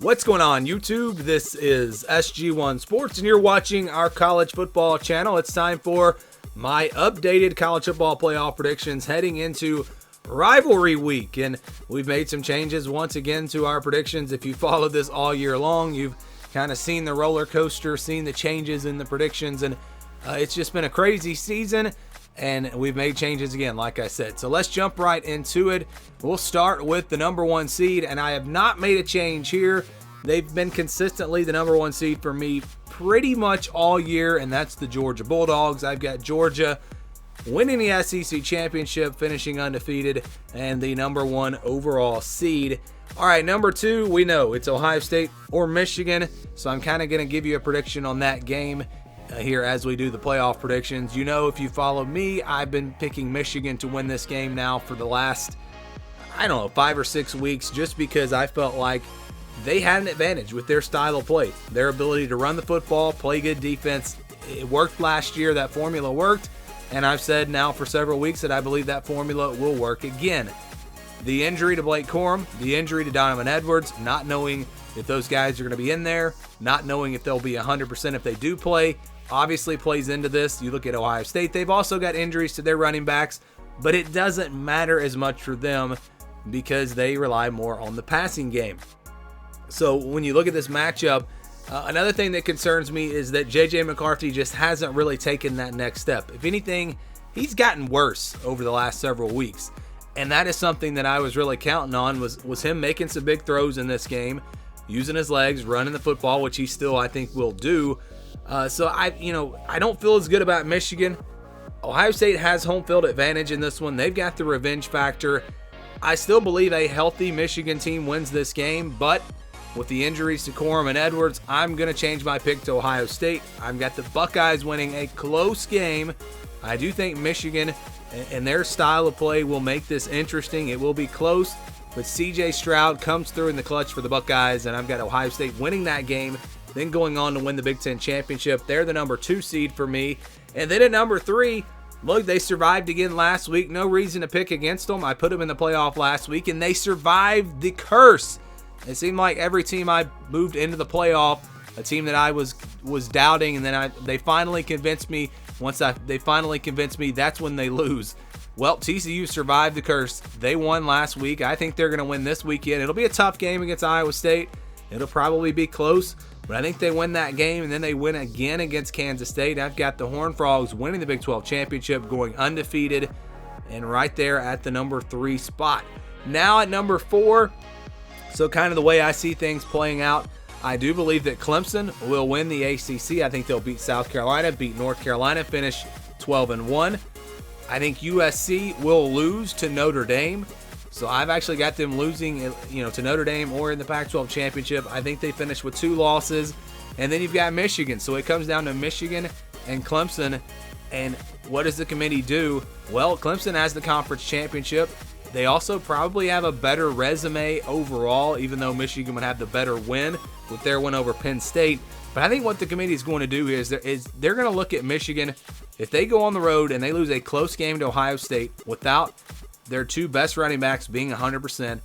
What's going on, YouTube? This is SG1 Sports, and you're watching our college football channel. It's time for my updated college football playoff predictions heading into rivalry week, and we've made some changes once again to our predictions. If you followed this all year long, you've kind of seen the roller coaster, seen the changes in the predictions, and it's just been a crazy season. And we've made changes again, like I said. So let's jump right into it. We'll start with the number one seed, and I have not made a change here. They've been consistently the number one seed for me pretty much all year, and that's the Georgia Bulldogs. I've got Georgia winning the SEC championship, finishing undefeated, and the number one overall seed. All right, number two, we know it's Ohio State or Michigan, so I'm kind of going to give you a prediction on that game here as we do the playoff predictions. You know, if you follow me, I've been picking Michigan to win this game now for the last, 5 or 6 weeks, just because I felt like they had an advantage with their style of play, their ability to run the football, play good defense. It worked last year. That formula worked, and I've said now for several weeks that I believe that formula will work again. The injury to Blake Corum, the injury to Donovan Edwards, not knowing if those guys are going to be in there, not knowing if they'll be 100% if they do play, obviously plays into this. You look at Ohio State, they've also got injuries to their running backs, but it doesn't matter as much for them because they rely more on the passing game. So when you look at this matchup, another thing that concerns me is that J.J. McCarthy just hasn't really taken that next step. If anything, he's gotten worse over the last several weeks, and that is something that I was really counting on was him making some big throws in this game, using his legs, running the football, which he still, I think, will do. So I don't feel as good about Michigan. Ohio State has home field advantage in this one. They've got the revenge factor. I still believe a healthy Michigan team wins this game, but with the injuries to Corum and Edwards, I'm going to change my pick to Ohio State. I've got the Buckeyes winning a close game. I do think Michigan and their style of play will make this interesting. It will be close, but C.J. Stroud comes through in the clutch for the Buckeyes, and I've got Ohio State winning that game, then going on to win the Big Ten championship. They're the number 2 seed for me. And then at number 3, look, they survived again last week. No reason to pick against them. I put them in the playoff last week, and they survived the curse. It seemed like every team I moved into the playoff, a team that I was doubting, and then they finally convinced me. They finally convinced me, that's when they lose. Well, TCU survived the curse. They won last week. I think they're going to win this weekend. It'll be a tough game against Iowa State. It'll probably be close, but I think they win that game, and then they win again against Kansas State. I've got the Horned Frogs winning the Big 12 championship, going undefeated, and right there at the number 3 spot. Now at number 4, so kind of the way I see things playing out, I do believe that Clemson will win the ACC. I think they'll beat South Carolina, beat North Carolina, finish 12-1. I think USC will lose to Notre Dame. So I've actually got them losing, to Notre Dame or in the Pac-12 championship. I think they finish with 2 losses. And then you've got Michigan. So it comes down to Michigan and Clemson. And what does the committee do? Well, Clemson has the conference championship. They also probably have a better resume overall, even though Michigan would have the better win with their win over Penn State. But I think what the committee is going to do is they're going to look at Michigan. If they go on the road and they lose a close game to Ohio State without their 2 best running backs being 100%,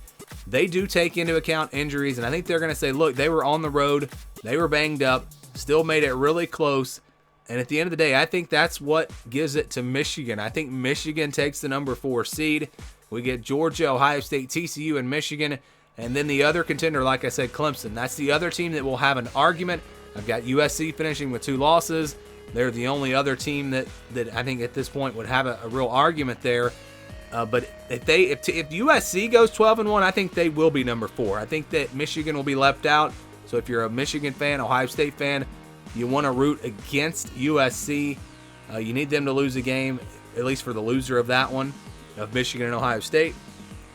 they do take into account injuries, and I think they're going to say, look, they were on the road, they were banged up, still made it really close, and at the end of the day, I think that's what gives it to Michigan. I think Michigan takes the number 4 seed. We get Georgia, Ohio State, TCU, and Michigan, and then the other contender, like I said, Clemson. That's the other team that will have an argument. I've got USC finishing with 2 losses. They're the only other team that I think at this point would have a real argument there. But if USC goes 12-1, I think they will be number 4. I think that Michigan will be left out. So if you're a Michigan fan, Ohio State fan, you want to root against USC. You need them to lose a game, at least for the loser of that one, of Michigan and Ohio State.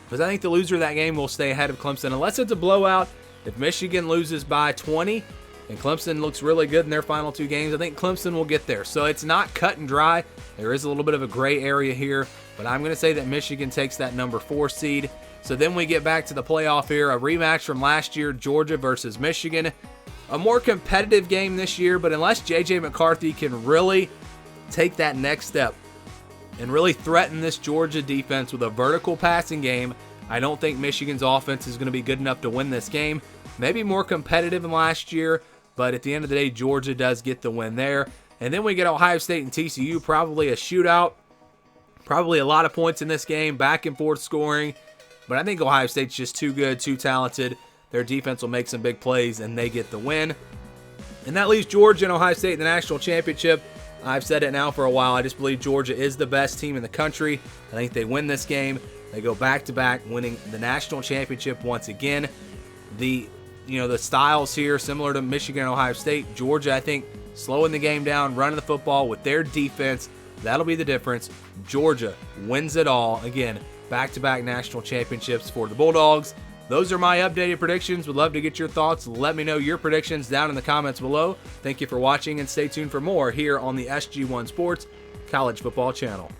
Because I think the loser of that game will stay ahead of Clemson, unless it's a blowout. If Michigan loses by 20 and Clemson looks really good in their final 2 games, I think Clemson will get there. So it's not cut and dry. There is a little bit of a gray area here. But I'm going to say that Michigan takes that number 4 seed. So then we get back to the playoff here. A rematch from last year, Georgia versus Michigan. A more competitive game this year, but unless J.J. McCarthy can really take that next step and really threaten this Georgia defense with a vertical passing game, I don't think Michigan's offense is going to be good enough to win this game. maybe more competitive than last year, but at the end of the day, Georgia does get the win there. And then we get Ohio State and TCU, probably a shootout. Probably a lot of points in this game, back and forth scoring. But I think Ohio State's just too good, too talented. Their defense will make some big plays, and they get the win. And that leaves Georgia and Ohio State in the national championship. I've said it now for a while. I just believe Georgia is the best team in the country. I think they win this game. They go back-to-back, winning the national championship once again. The styles here, similar to Michigan and Ohio State. Georgia, I think, slowing the game down, running the football with their defense. That'll be the difference. Georgia wins it all. Again, back-to-back national championships for the Bulldogs. Those are my updated predictions. Would love to get your thoughts. Let me know your predictions down in the comments below. Thank you for watching, and stay tuned for more here on the SG1 Sports College Football Channel.